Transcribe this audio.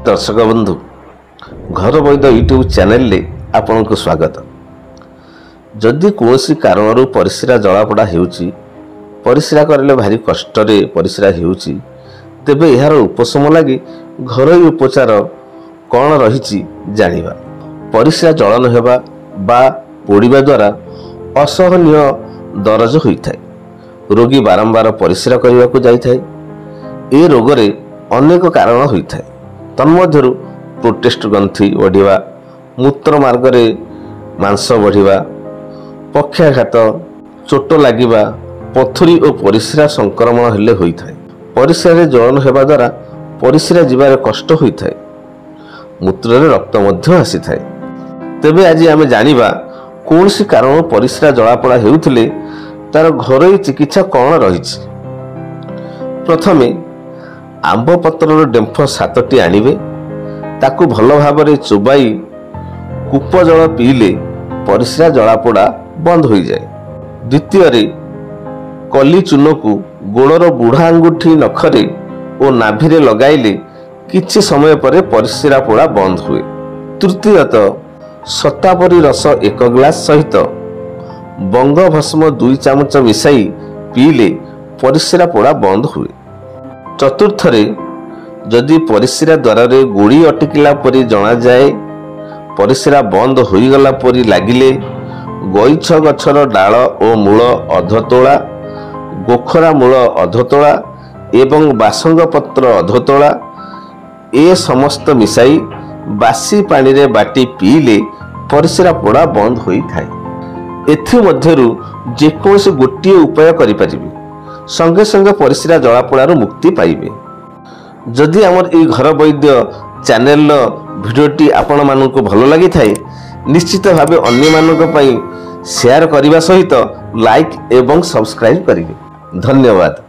दर्शक बंधु घर वैद्य यूट्यूब चैनल आपन को स्वागत। जदि कौन कारण परिस्रा जलापोड़ा होउची, परिस्रा करले भारी कष्ट परिस्रा होउची, तेबे यार उपशम लगी घरोई उपचार कौन रही जानिबा। परिस्रा जलन हेबा बा पोड़िबा द्वारा असहनीय दरज होइथाय। रोगी बारंबार परिस्रा करने को जाइथाय। ए रोगरे अनेक कारण होइथाय। तन्मध्यरु प्रोटेस्ट ग्रंथि बढ़िवा, मूत्र मार्गरे मांस बढ़िवा, पक्षाघात, चोट लागिबा, पथुरी और परिस्रा संक्रमण हेले होइथाय। परिस्रा जलन हेबा द्वारा परिस्रा जीवारे कष्ट होइथाय। मूत्र रक्त मध्य आसीथाय। तेबे आज आमे जानिबा कौन सी कारण परिस्रा जलापोड़ा हेउथिले तार घरोई चिकित्सा कौन रही। प्रथमे आंब पत्रर डेम्फ 7टी आनिबे, ताकू भल भाव चोबाई कूप जल पीले परिस्रा जलापोड़ा बंद हो जाए। द्वितीय कली चून को गोड़र बुढ़ा आंगुठी नखरे और नाभिरे लगाइले किछि समय पर परिस्रा पोड़ा बंद हुए। तृतीयत सतापरी रस 1 ग्लास सहित बंग भस्म 2 चामच मिसाई पीले परिस्रा पोड़ा बंद हुए। चतुर्थ जदि परिस्रा द्वार गोड़ी अटकिला परी जना जाए, परिस्रा बंद होईगला परी लागिले, गईछ गछर डाल और मूल अधतोला, गोखरा मूल अधतोला एवं बासंग पत्र अधतोला ए समस्त मिसाई बासी पानी रे बाटी पीले परिस्रा पोड़ा बंद होई थाए। एथि मध्यरु जेकोसी गोटिए उपाय करि परिबे, संगे संगे परिस्रा जलापोड़ार मुक्ति पाइबे। जदि आमर ए घर वैद्य चैनल भिडियोटी आपण मानक भल लगी थाए, निश्चित भावे अन्य मानक पई शेयर करिबा सहित लाइक एवं सब्सक्राइब करिबे। धन्यवाद।